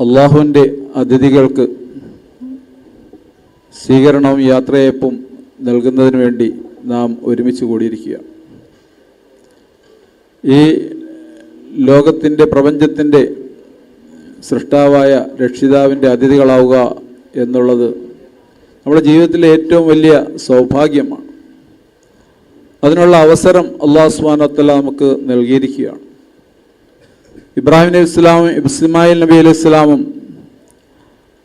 അള്ളാഹുവിൻ്റെ അതിഥികൾക്ക് സ്വീകരണവും യാത്രയയപ്പും നൽകുന്നതിന് വേണ്ടി നാം ഒരുമിച്ച് കൂടിയിരിക്കുക. ഈ ലോകത്തിൻ്റെ പ്രപഞ്ചത്തിൻ്റെ സൃഷ്ടാവായ രക്ഷിതാവിൻ്റെ അതിഥികളാവുക എന്നുള്ളത് നമ്മുടെ ജീവിതത്തിലെ ഏറ്റവും വലിയ സൗഭാഗ്യമാണ്. അതിനുള്ള അവസരം അല്ലാഹു സുബ്ഹാനഹു വ തആല നമുക്ക് നൽകിയിരിക്കുകയാണ്. ഇബ്രാഹിം നബി ഇസ്ലാമും ഇസ്മായിൽ നബി അലൈഹി ഇസ്ലാമും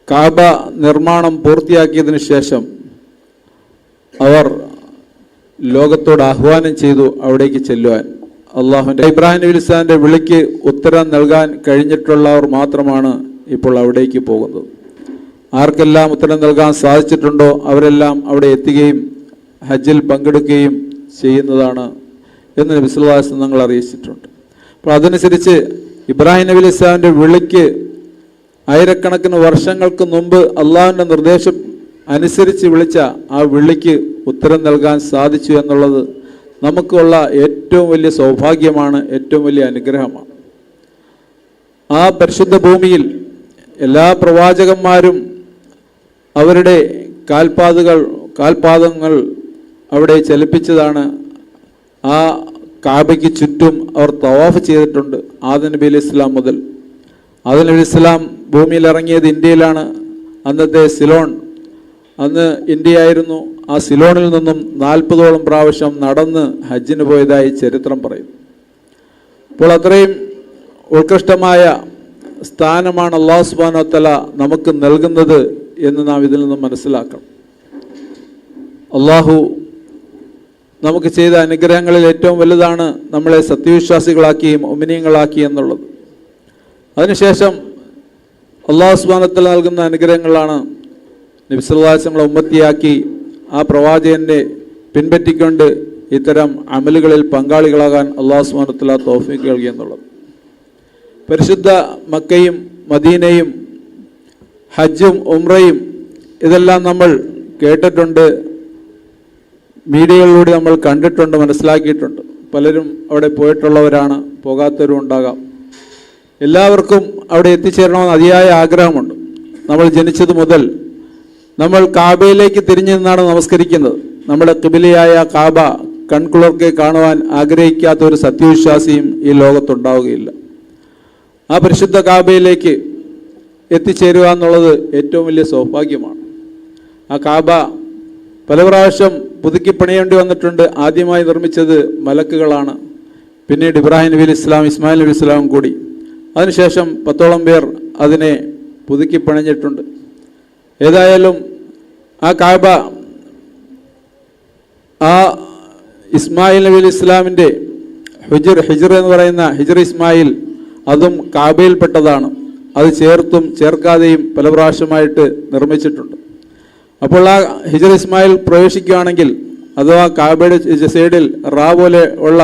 കാബ നിർമ്മാണം പൂർത്തിയാക്കിയതിനു ശേഷം അവർ ലോകത്തോട് ആഹ്വാനം ചെയ്തു അവിടേക്ക് ചെല്ലുവാൻ. അള്ളാഹുവിൻ്റെ ഇബ്രാഹിം നബി ഇസ്ലാമിൻ്റെ വിളിക്ക് ഉത്തരം നൽകാൻ കഴിഞ്ഞിട്ടുള്ളവർ മാത്രമാണ് ഇപ്പോൾ അവിടേക്ക് പോകുന്നത്. ആർക്കെല്ലാം ഉത്തരം നൽകാൻ സാധിച്ചിട്ടുണ്ടോ അവരെല്ലാം അവിടെ എത്തുകയും ഹജ്ജിൽ പങ്കെടുക്കുകയും ചെയ്യുന്നതാണ് എന്ന് നബി സല്ലല്ലാഹു അലൈഹി വസല്ലം ഞങ്ങൾ അറിയിച്ചിട്ടുണ്ട്. അപ്പോൾ അതനുസരിച്ച് ഇബ്രാഹിം നബി ഇസ്ലാമിൻ്റെ വിളിക്ക് ആയിരക്കണക്കിന് വർഷങ്ങൾക്ക് മുമ്പ് അള്ളാഹുവിൻ്റെ നിർദ്ദേശം അനുസരിച്ച് വിളിച്ച ആ വിളിക്ക് ഉത്തരം നൽകാൻ സാധിച്ചു എന്നുള്ളത് നമുക്കുള്ള ഏറ്റവും വലിയ സൗഭാഗ്യമാണ്, ഏറ്റവും വലിയ അനുഗ്രഹമാണ്. ആ പരിശുദ്ധ ഭൂമിയിൽ എല്ലാ പ്രവാചകന്മാരും അവരുടെ കാൽപാദങ്ങൾ അവിടെ ചലിപ്പിച്ചതാണ്. ആ കാബയ്ക്ക് ചുറ്റും അവർ തവാഫ് ചെയ്തിട്ടുണ്ട്. ആദം നബി അലൈഹി ഇസ്ലാം മുതൽ. ആദം നബി ഇസ്ലാം ഭൂമിയിൽ ഇറങ്ങിയത് ഇന്ത്യയിലാണ്. അന്നത്തെ സിലോൺ അന്ന് ഇന്ത്യയായിരുന്നു. ആ സിലോണിൽ നിന്നും 40ഓളം പ്രാവശ്യം നടന്ന് ഹജ്ജിന് പോയതായി ചരിത്രം പറയുന്നു. അപ്പോൾ അത്രയും ഉത്കൃഷ്ടമായ സ്ഥാനമാണ് അല്ലാഹു സുബ്ഹാനഹു വ തആല നമുക്ക് നൽകുന്നത് എന്ന് നാം ഇതിൽ നിന്നും മനസ്സിലാക്കണം. അള്ളാഹു നമുക്ക് ചെയ്ത അനുഗ്രഹങ്ങളിൽ ഏറ്റവും വലുതാണ് നമ്മളെ സത്യവിശ്വാസികളാക്കിയും മുഅ്മിനീങ്ങളാക്കി എന്നുള്ളത്. അതിനുശേഷം അല്ലാഹു സുബ്ഹാനഹു വ തആല നൽകുന്ന അനുഗ്രഹങ്ങളാണ് നബി സല്ലല്ലാഹു അലൈഹി വസല്ലം ഉമ്മത്തിയാക്കി ആ പ്രവാചകനെ പിൻപറ്റിക്കൊണ്ട് ഇത്തരം അമലുകളിൽ പങ്കാളികളാകാൻ അല്ലാഹു സുബ്ഹാനഹു വ തആല തൗഫീഖ് നൽകി എന്നുള്ളത്. പരിശുദ്ധ മക്കയും മദീനയും ഹജ്ജും ഉംറയും ഇതെല്ലാം നമ്മൾ കേട്ടിട്ടുണ്ട്, മീഡിയകളിലൂടെ നമ്മൾ കണ്ടിട്ടുണ്ട്, മനസ്സിലാക്കിയിട്ടുണ്ട്. പലരും അവിടെ പോയിട്ടുള്ളവരാണ്, പോകാത്തവരും ഉണ്ടാകാം. എല്ലാവർക്കും അവിടെ എത്തിച്ചേരണമെന്ന് അതിയായ ആഗ്രഹമുണ്ട്. നമ്മൾ ജനിച്ചത് മുതൽ നമ്മൾ കാബയിലേക്ക് തിരിഞ്ഞു നിന്നാണ് നമസ്കരിക്കുന്നത്. നമ്മുടെ ഖിബിലയായ കാബ കൺകുളിർക്കെ കാണുവാൻ ആഗ്രഹിക്കാത്ത ഒരു സത്യവിശ്വാസിയും ഈ ലോകത്തുണ്ടാവുകയില്ല. ആ പരിശുദ്ധ കാബയിലേക്ക് എത്തിച്ചേരുക എന്നുള്ളത് ഏറ്റവും വലിയ സൗഭാഗ്യമാണ്. ആ കാബ പല പ്രാവശ്യം പുതുക്കി പണിയേണ്ടി വന്നിട്ടുണ്ട്. ആദ്യമായി നിർമ്മിച്ചത് മലക്കുകളാണ്, പിന്നീട് ഇബ്രാഹിം നബി ഇസ്ലാം, ഇസ്മായിൽ നബി ഇസ്ലാം കൂടി. അതിനുശേഷം 10ഓളം പേർ അതിനെ പുതുക്കി പണിഞ്ഞിട്ടുണ്ട്. ഏതായാലും ആ കാബ, ആ ഇസ്മായിൽ നബി ഇസ്ലാമിൻ്റെ ഹിജ്ർ എന്ന് പറയുന്ന ഹിജ്ർ ഇസ്മായിൽ, അതും കാബയിൽപ്പെട്ടതാണ്. അത് ചേർത്തും ചേർക്കാതെയും പല പ്രാവശ്യമായിട്ട് നിർമ്മിച്ചിട്ടുണ്ട്. അപ്പോൾ ആ ഹിജ്ർ ഇസ്മായിൽ പ്രവേശിക്കുകയാണെങ്കിൽ, അഥവാ കാബയുടെ സൈഡിൽ റാ പോലെ ഉള്ള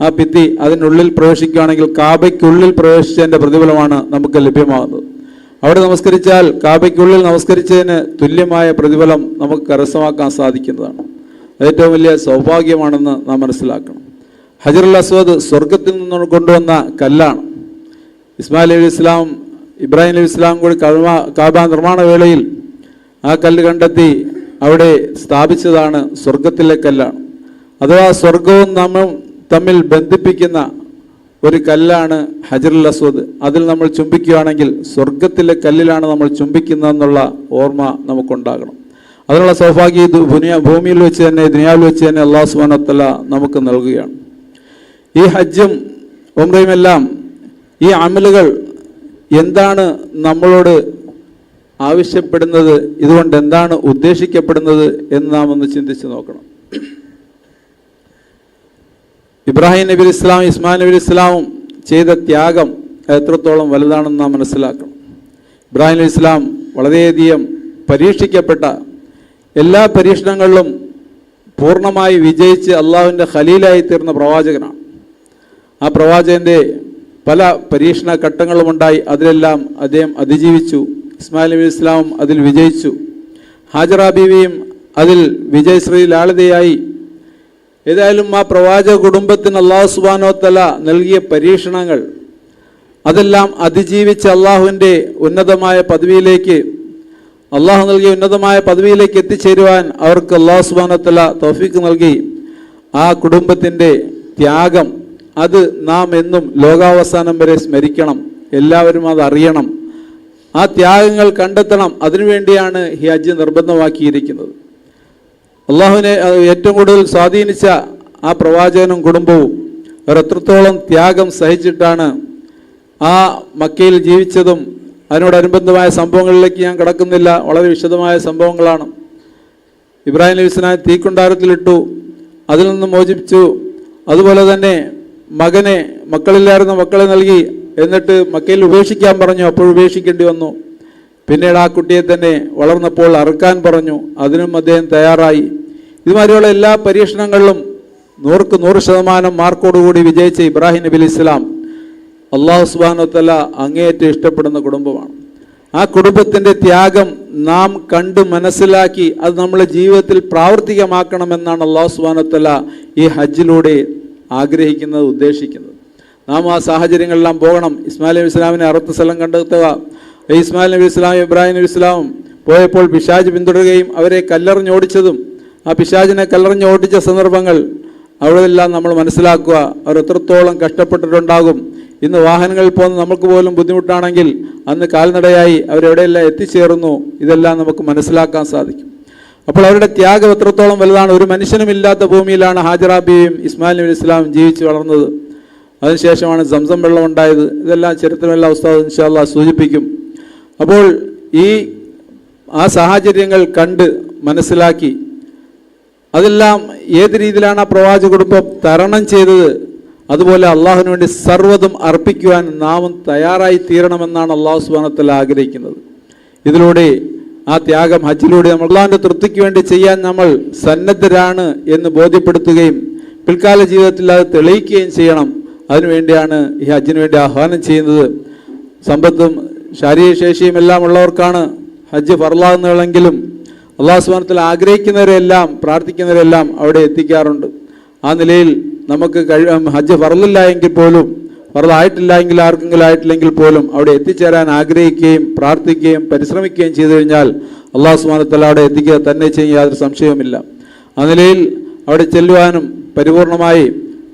ആ ഭിത്തി അതിനുള്ളിൽ പ്രവേശിക്കുകയാണെങ്കിൽ കാബയ്ക്കുള്ളിൽ പ്രവേശിച്ചതിൻ്റെ പ്രതിഫലമാണ് നമുക്ക് ലഭ്യമാകുന്നത്. അവിടെ നമസ്കരിച്ചാൽ കാബയ്ക്കുള്ളിൽ നമസ്കരിച്ചതിന് തുല്യമായ പ്രതിഫലം നമുക്ക് കരസ്ഥമാക്കാൻ സാധിക്കുന്നതാണ്. ഏറ്റവും വലിയ സൗഭാഗ്യമാണെന്ന് നാം മനസ്സിലാക്കണം. ഹജറുൽ അസ്വദ് സ്വർഗത്തിൽ നിന്ന് കൊണ്ടുവന്ന കല്ലാണ്. ഇസ്മായിൽ നബി ഇസ്ലാം, ഇബ്രാഹിം നബി ഇസ്ലാം കൂടി കാബ നിർമ്മാണ വേളയിൽ ആ കല്ല് കണ്ടെത്തി അവിടെ സ്ഥാപിച്ചതാണ്. സ്വർഗത്തിലെ കല്ലാണ്. അഥവാ സ്വർഗവും നമ്മും തമ്മിൽ ബന്ധിപ്പിക്കുന്ന ഒരു കല്ലാണ് ഹജറുൽ അസ്വദ്. അതിൽ നമ്മൾ ചുംബിക്കുകയാണെങ്കിൽ സ്വർഗത്തിലെ കല്ലിലാണ് നമ്മൾ ചുംബിക്കുന്നതെന്നുള്ള ഓർമ്മ നമുക്കുണ്ടാകണം. അതിനുള്ള സൗഭാഗ്യം ഭൂമിയിൽ വെച്ച് തന്നെ, ദുനിയാവിൽ വെച്ച് തന്നെ അല്ലാഹു സുബ്ഹാനഹു വ തആല നമുക്ക് നൽകുകയാണ്. ഈ ഹജ്ജും ഉംറയുമെല്ലാം, ഈ അമലുകൾ എന്താണ് നമ്മളോട് ആവശ്യപ്പെടുന്നത്, ഇതുകൊണ്ട് എന്താണ് ഉദ്ദേശിക്കപ്പെടുന്നത് എന്ന് നാം ഒന്ന് ചിന്തിച്ച് നോക്കണം. ഇബ്രാഹിം നബി ഇസ്ലാം, ഇസ്മായിൽ നബി ഇസ്ലാമും ചെയ്ത ത്യാഗം എത്രത്തോളം വലുതാണെന്ന് നാം മനസ്സിലാക്കണം. ഇബ്രാഹിം നബി ഇസ്ലാം വളരെയധികം പരീക്ഷിക്കപ്പെട്ട, എല്ലാ പരീക്ഷണങ്ങളിലും പൂർണ്ണമായി വിജയിച്ച് അള്ളാഹുവിൻ്റെ ഖലീലായി തീർന്ന പ്രവാചകനാണ്. ആ പ്രവാചകൻ്റെ പല പരീക്ഷണ ഘട്ടങ്ങളുമുണ്ടായി. അതിലെല്ലാം അദ്ദേഹം അതിജീവിച്ചു. ഇസ്മായിൽ നബി ഇസ്ലാമും അതിൽ വിജയിച്ചു. ഹാജറ ബീവിയും അതിൽ വിജയശ്രീ ലാളിതയായി. ഏതായാലും ആ പ്രവാചക കുടുംബത്തിന് അല്ലാഹു സുബ്ഹാനഹു വ തആല നൽകിയ പരീക്ഷണങ്ങൾ അതെല്ലാം അതിജീവിച്ച് അള്ളാഹുവിൻ്റെ ഉന്നതമായ പദവിയിലേക്ക്, അള്ളാഹു നൽകിയ ഉന്നതമായ പദവിയിലേക്ക് എത്തിച്ചേരുവാൻ അവർക്ക് അള്ളാഹു സുബ്ഹാനഹു വ തആല തൗഫീഖ് നൽകി. ആ കുടുംബത്തിൻ്റെ ത്യാഗം അത് നാം എന്നും ലോകാവസാനം വരെ സ്മരിക്കണം. എല്ലാവരും അത് അറിയണം. ആ ത്യാഗങ്ങൾ കണ്ടെത്തണം. അതിനുവേണ്ടിയാണ് ഈ ഹജ്ജ് നിർബന്ധമാക്കിയിരിക്കുന്നത്. അള്ളാഹുവിനെ ഏറ്റവും കൂടുതൽ സ്വാധീനിച്ച ആ പ്രവാചകനും കുടുംബവും അവർ എത്രത്തോളം ത്യാഗം സഹിച്ചിട്ടാണ് ആ മക്കയിൽ ജീവിച്ചതും. അതിനോടനുബന്ധമായ സംഭവങ്ങളിലേക്ക് ഞാൻ കടക്കുന്നില്ല, വളരെ വിശദമായ സംഭവങ്ങളാണ്. ഇബ്രാഹിം നബി ഇസ്ലാം തീക്കുണ്ടാരത്തിലിട്ടു, അതിൽ നിന്ന് മോചിപ്പിച്ചു. അതുപോലെ തന്നെ മക്കളില്ലായിരുന്ന മക്കളെ നൽകി, എന്നിട്ട് മക്കയിൽ ഉപേക്ഷിക്കാൻ പറഞ്ഞു, അപ്പോൾ ഉപേക്ഷിക്കേണ്ടി വന്നു. പിന്നീട് ആ കുട്ടിയെ തന്നെ വളർന്നപ്പോൾ അറുക്കാൻ പറഞ്ഞു, അതിനും അദ്ദേഹം തയ്യാറായി. ഇതുമാതിരിയുള്ള എല്ലാ പരീക്ഷണങ്ങളിലും 100% മാർക്കോടുകൂടി വിജയിച്ച ഇബ്രാഹിം നബി ഇസ്ലാം അള്ളാഹു സുബ്ഹാനഹു വ തആല അങ്ങേയറ്റം ഇഷ്ടപ്പെടുന്ന കുടുംബമാണ്. ആ കുടുംബത്തിൻ്റെ ത്യാഗം നാം കണ്ട് മനസ്സിലാക്കി അത് നമ്മുടെ ജീവിതത്തിൽ പ്രാവർത്തികമാക്കണമെന്നാണ് അള്ളാഹു സുബ്ഹാനഹു വ തആല ഈ ഹജ്ജിലൂടെ ആഗ്രഹിക്കുന്നത്, ഉദ്ദേശിക്കുന്നത്. നാം ആ സാഹചര്യങ്ങളെല്ലാം പോകണം. ഇസ്മായിൽ നബി ഇസ്ലാമിനെ അറുത്ത സ്ഥലം കണ്ടെത്തുക. ഇസ്മായിൽ നബി ഇസ്ലാം ഇബ്രാഹിം നബി ഇസ്ലാമും പോയപ്പോൾ പിശാച് പിന്തുടരുകയും അവരെ കല്ലെറിഞ്ഞോടിച്ചതും, ആ പിശാചിനെ കല്ലെറിഞ്ഞോടിച്ച സന്ദർഭങ്ങൾ അവിടെയെല്ലാം നമ്മൾ മനസ്സിലാക്കുക. അവർ എത്രത്തോളം കഷ്ടപ്പെട്ടിട്ടുണ്ടാകും. ഇന്ന് വാഹനങ്ങളിൽ പോകുന്ന നമുക്ക് പോലും ബുദ്ധിമുട്ടാണെങ്കിൽ അന്ന് കാൽനടയായി അവരെവിടെയെല്ലാം എത്തിച്ചേർന്നു. ഇതെല്ലാം നമുക്ക് മനസ്സിലാക്കാൻ സാധിക്കും. അപ്പോൾ അവരുടെ ത്യാഗം എത്രത്തോളം വലുതാണ്. ഒരു മനുഷ്യനും ഇല്ലാത്ത ഭൂമിയിലാണ് ഹാജറ ബീവിയും ഇസ്മായിൽ നബി ഇസ്ലാം ജീവിച്ചു വളർന്നത്. അതിനുശേഷമാണ് സംസം വെള്ളം ഉണ്ടായത്. ഇതെല്ലാം ചരിത്രമെല്ലാം ഉസ്താദ് ഇൻഷാ അല്ലാഹ് സൂചിപ്പിക്കും. അപ്പോൾ ആ സാഹചര്യങ്ങൾ കണ്ട് മനസ്സിലാക്കി അതെല്ലാം ഏത് രീതിയിലാണ് ആ പ്രവാചക കുടുംബം തരണം ചെയ്തത്, അതുപോലെ അള്ളാഹുവിന് വേണ്ടി സർവ്വതും അർപ്പിക്കുവാൻ നാമും തയ്യാറായി തീരണമെന്നാണ് അള്ളാഹു സുബ്ഹാനഹു വ തആല ആഗ്രഹിക്കുന്നത്. ഇതിലൂടെ ആ ത്യാഗം ഹജ്ജിലൂടെ നമ്മൾ അള്ളാഹുവിൻ്റെ തൃപ്തിക്ക് വേണ്ടി ചെയ്യാൻ നമ്മൾ സന്നദ്ധരാണ് എന്ന് ബോധ്യപ്പെടുത്തുകയും പിൽക്കാല ജീവിതത്തിൽ അത് തെളിയിക്കുകയും ചെയ്യണം. അതിനുവേണ്ടിയാണ് ഈ ഹജ്ജിന് വേണ്ടി ആഹ്വാനം ചെയ്യുന്നത്. സമ്പത്തും ശാരീരിക ശേഷിയും എല്ലാം ഉള്ളവർക്കാണ് ഹജ്ജ് ഫർളാകുന്നതെങ്കിലും അള്ളാഹു സുബ്ഹാനഹു വ തആല ആഗ്രഹിക്കുന്നവരെല്ലാം പ്രാർത്ഥിക്കുന്നവരെല്ലാം അവിടെ എത്തിക്കാറുണ്ട്. ആ നിലയിൽ നമുക്ക് ഹജ്ജ് ഫർളില്ല എങ്കിൽ പോലും, ഫർളായിട്ടില്ല എങ്കിൽ ആർക്കെങ്കിലും ആയിട്ടില്ലെങ്കിൽ പോലും അവിടെ എത്തിച്ചേരാൻ ആഗ്രഹിക്കുകയും പ്രാർത്ഥിക്കുകയും പരിശ്രമിക്കുകയും ചെയ്തു കഴിഞ്ഞാൽ അള്ളാഹു സുബ്ഹാനഹു വ തആല അവിടെ എത്തിക്കുക തന്നെ ചെയ്യും, യാതൊരു സംശയവുമില്ല. ആ നിലയിൽ അവിടെ ചെല്ലുവാനും പരിപൂർണമായി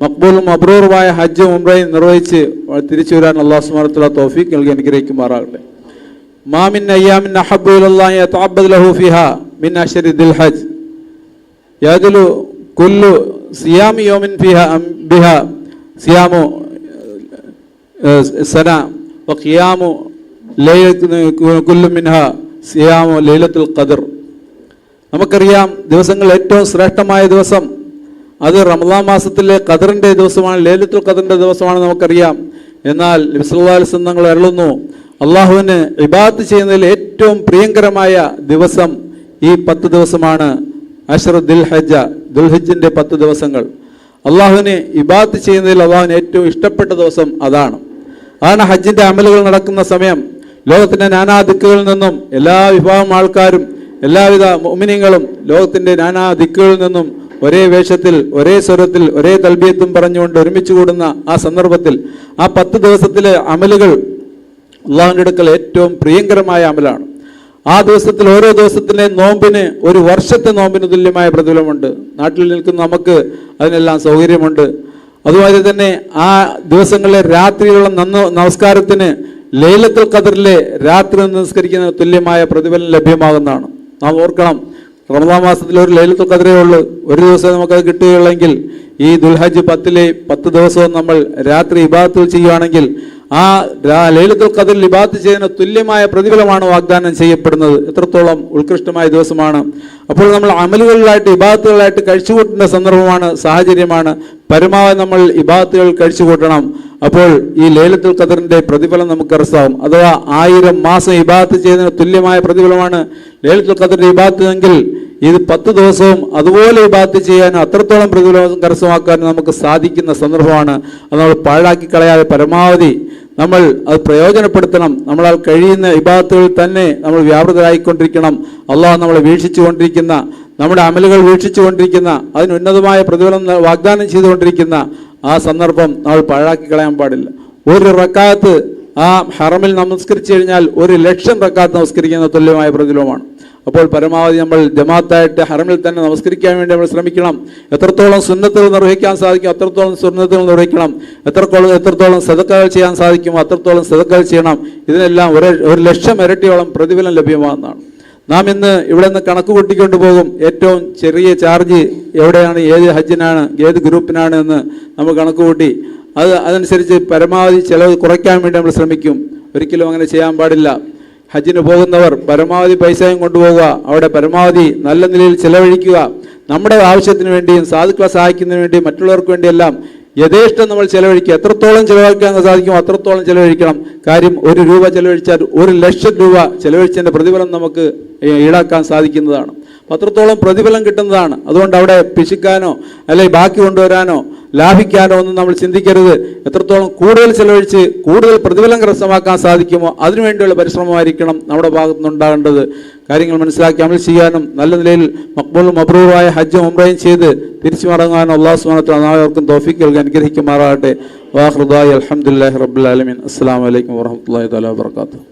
മഖ്ബൂലും മബ്രൂറുമായ ഹജ്ജും ഉംറയും നിർവഹിച്ച് തിരിച്ചു വരാൻ അള്ളാഹു സുബ്ഹാനഹു വ തആല തൗഫീഖ് നൽകി അനുഗ്രഹിക്കുമാറാകട്ടെ. മാ മിൻ അയ്യാമിൻ അഹബ്ബു ഇലല്ലാഹി യതഅബ്ബദു ലഹു ഫീഹാ മിൻ അശ്രി ദിൽ ഹജ്ജ് യഅദലു കുല്ലു സിയാമി യൗമിൻ ഫീഹാ ബിഹാ സിയാമു സന വഖിയാമു കുല്ലു മിൻഹാ സിയാമു ലൈലത്തുൽ ഖദർ. നമുക്കറിയാം ദിവസങ്ങൾ ഏറ്റവും ശ്രേഷ്ഠമായ ദിവസം അത് റമദാൻ മാസത്തിലെ ഖദറിൻ്റെ ദിവസമാണ്, ലൈലത്തുൽ ഖദറിൻ്റെ ദിവസമാണ് നമുക്കറിയാം. എന്നാൽ നബി സല്ലല്ലാഹു അലൈഹി വസല്ലം തങ്ങൾ അരുളുന്നു, അള്ളാഹുവിന് ഇബാദത്ത് ചെയ്യുന്നതിൽ ഏറ്റവും പ്രിയങ്കരമായ ദിവസം ഈ 10 ദിവസമാണ്. അശ്റു ദിൽ ഹജ്ജ, ദുൽഹിജ്ജിന്റെ 10 ദിവസങ്ങൾ. അള്ളാഹുവിന് ഇബാദത്ത് ചെയ്യുന്നതിൽ അള്ളാഹുവിന് ഏറ്റവും ഇഷ്ടപ്പെട്ട ദിവസം അതാണ്. ഹജ്ജിന്റെ അമലുകൾ നടക്കുന്ന സമയം. ലോകത്തിന്റെ നാനാ ദിക്കുകളിൽ നിന്നും എല്ലാ വിഭാഗം ആൾക്കാരും, എല്ലാവിധ മുഅ്മിനീങ്ങളും ലോകത്തിന്റെ നാനാ ദിക്കുകളിൽ നിന്നും ഒരേ വേഷത്തിൽ, ഒരേ സ്വരത്തിൽ, ഒരേ തൽബിയത്തും പറഞ്ഞുകൊണ്ട് ഒരുമിച്ച് കൂടുന്ന ആ സന്ദർഭത്തിൽ ആ 10 ദിവസത്തിലെ അമലുകൾ അള്ളാഹുവിൻ്റെ അടുക്കൽ ഏറ്റവും പ്രിയങ്കരമായ അമലാണ്. ആ ദിവസത്തിൽ ഓരോ ദിവസത്തിലെ നോമ്പിന് ഒരു വർഷത്തെ നോമ്പിന് തുല്യമായ പ്രതിഫലമുണ്ട്. നാട്ടിൽ നിൽക്കുന്ന നമുക്ക് അതിനെല്ലാം സൗകര്യമുണ്ട്. അതുപോലെ തന്നെ ആ ദിവസങ്ങളിലെ രാത്രിയിലുള്ള നമസ്കാരത്തിന് ലൈലത്തുൽ ഖദറിലെ രാത്രി നമസ്കരിക്കുന്ന തുല്യമായ പ്രതിഫലം ലഭ്യമാകുന്നതാണ്. നാം ഓർക്കണം, റമദാൻ മാസത്തിൽ ഒരു ലൈലത്തുൽ ഖദറേ ഉള്ളൂ. ഒരു ദിവസം നമുക്കത് കിട്ടുകയുള്ളെങ്കിൽ ഈ ദുൽഹജ്ജ് 10 ദിവസവും നമ്മൾ രാത്രി ഇബാദത്തുകൾ ചെയ്യുകയാണെങ്കിൽ ആ ലൈലത്തുൽ ഖദറിൽ ഇബാദത്ത് ചെയ്യുന്ന തുല്യമായ പ്രതിഫലമാണ് വാഗ്ദാനം ചെയ്യപ്പെടുന്നത്. എത്രത്തോളം ഉത്കൃഷ്ടമായ ദിവസമാണ്. അപ്പോൾ നമ്മൾ അമലുകളിലായിട്ട് ഇബാദത്തുകളായിട്ട് കഴിച്ചുകൂട്ടേണ്ട സന്ദർഭമാണ്, സാഹചര്യമാണ്. പരമാവധി നമ്മൾ ഇബാദത്തുകൾ കഴിച്ചുകൂട്ടണം. അപ്പോൾ ഈ ലൈലത്തുൽ ഖദറിന്റെ പ്രതിഫലം നമുക്ക് അർസാവും. അഥവാ 1000 മാസം ഇബാദത്ത് ചെയ്യുന്നതിന് തുല്യമായ പ്രതിഫലമാണ് ലൈലത്തുൽ ഖദറിന്റെ ഇബാദത്ത് എങ്കിൽ ഇത് 10 ദിവസവും അതുപോലെ ഇബാദത്ത് ചെയ്യാനും അത്രത്തോളം പ്രതിഫലം കരസ്ഥമാക്കാനും നമുക്ക് സാധിക്കുന്ന സന്ദർഭമാണ്. അത് നമ്മൾ പാഴാക്കി കളയാതെ പരമാവധി നമ്മൾ അത് പ്രയോജനപ്പെടുത്തണം. നമ്മളാൽ കഴിയുന്ന ഇബാദത്തുകളിൽ തന്നെ നമ്മൾ വ്യാപൃതരായിക്കൊണ്ടിരിക്കണം. അള്ളാഹു നമ്മളെ വീക്ഷിച്ചുകൊണ്ടിരിക്കുന്ന, നമ്മുടെ അമലുകൾ വീക്ഷിച്ചുകൊണ്ടിരിക്കുന്ന, അതിന് ഉന്നതമായ പ്രതിഫലം വാഗ്ദാനം ചെയ്തുകൊണ്ടിരിക്കുന്ന ആ സന്ദർഭം നമ്മൾ പാഴാക്കി കളയാൻ പാടില്ല. ഒരു റക്അത്ത് ആ ഹറമിൽ നമസ്കരിച്ചു കഴിഞ്ഞാൽ 1,00,000 റക്അത്ത് നമസ്കരിക്കുന്ന തുല്യമായ പ്രതിഫലമാണ്. അപ്പോൾ പരമാവധി നമ്മൾ ജമാഅത്തായിട്ട് ഹറമിൽ തന്നെ നമസ്കരിക്കാൻ വേണ്ടി നമ്മൾ ശ്രമിക്കണം. എത്രത്തോളം സുന്നത്തുകൾ നിർവഹിക്കാൻ സാധിക്കും അത്രത്തോളം സുന്നത്തുകൾ നിർവഹിക്കണം. എത്രത്തോളം സദഖകൾ ചെയ്യാൻ സാധിക്കുമോ അത്രത്തോളം സദഖകൾ ചെയ്യണം. ഇതിനെല്ലാം 1,00,000 ഇരട്ടിയോളം പ്രതിഫലം ലഭ്യമാകുന്നതാണ്. നാം ഇന്ന് ഇവിടെ നിന്ന് കണക്ക് കൂട്ടിക്കൊണ്ട് പോകും. ഏറ്റവും ചെറിയ ചാർജ് എവിടെയാണ്, ഏത് ഹജ്ജിനാണ്, ഏത് ഗ്രൂപ്പിനാണ് എന്ന് നമ്മൾ കണക്ക് കൂട്ടി അതനുസരിച്ച് പരമാവധി ചിലവ് കുറയ്ക്കാൻ വേണ്ടി നമ്മൾ ശ്രമിക്കും. ഒരിക്കലും അങ്ങനെ ചെയ്യാൻ പാടില്ല. ഹജ്ജിന് പോകുന്നവർ പരമാവധി പൈസയും കൊണ്ടുപോകുക, അവിടെ പരമാവധി നല്ല നിലയിൽ ചിലവഴിക്കുക. നമ്മുടെ ആവശ്യത്തിന് വേണ്ടിയും സാധുക്കളെ സഹായിക്കുന്നതിന് വേണ്ടിയും മറ്റുള്ളവർക്ക് വേണ്ടിയെല്ലാം യഥേഷ്ടം നമ്മൾ ചിലവഴിക്കുക. എത്രത്തോളം ചിലവഴിക്കാൻ സാധിക്കും അത്രത്തോളം ചിലവഴിക്കണം. കാര്യം 1 രൂപ ചിലവഴിച്ചാൽ 1,00,000 രൂപ ചിലവഴിച്ചതിൻ്റെ പ്രതിഫലം നമുക്ക് ഈടാക്കാൻ സാധിക്കുന്നതാണ്. അത്രത്തോളം പ്രതിഫലം കിട്ടുന്നതാണ്. അതുകൊണ്ട് അവിടെ പിശുക്കാനോ അല്ലെങ്കിൽ ബാക്കി കൊണ്ടുവരാനോ ലാഭിക്കാനോ ഒന്നും നമ്മൾ ചിന്തിക്കരുത്. എത്രത്തോളം കൂടുതൽ ചിലവഴിച്ച് കൂടുതൽ പ്രതിഫലം കരസ്ഥമാക്കാൻ സാധിക്കുമോ അതിനുവേണ്ടിയുള്ള പരിശ്രമമായിരിക്കണം നമ്മുടെ ഭാഗത്തുനിന്നുണ്ടാകേണ്ടത്. കാര്യങ്ങൾ മനസ്സിലാക്കി അമൽ ചെയ്യാനും നല്ല നിലയിൽ മഖ്ബൂലും മബ്റൂറായ ഹജ്ജും ഉംറയും ചെയ്ത് തിരിച്ചു മടങ്ങാനും അല്ലാഹു സുബ്ഹാനഹു വ തആല നാവർക്കും തൗഫീഖ് നൽകി അനുഗ്രഹിക്കുമാറാകട്ടെ. വാഖിറു ദഅവാന അൽഹംദുലില്ലാഹി റബ്ബിൽ ആലമീൻ. അസ്സലാമു അലൈക്കും വറഹ്മത്തുള്ളാഹി തആല വബറകാതുഹു.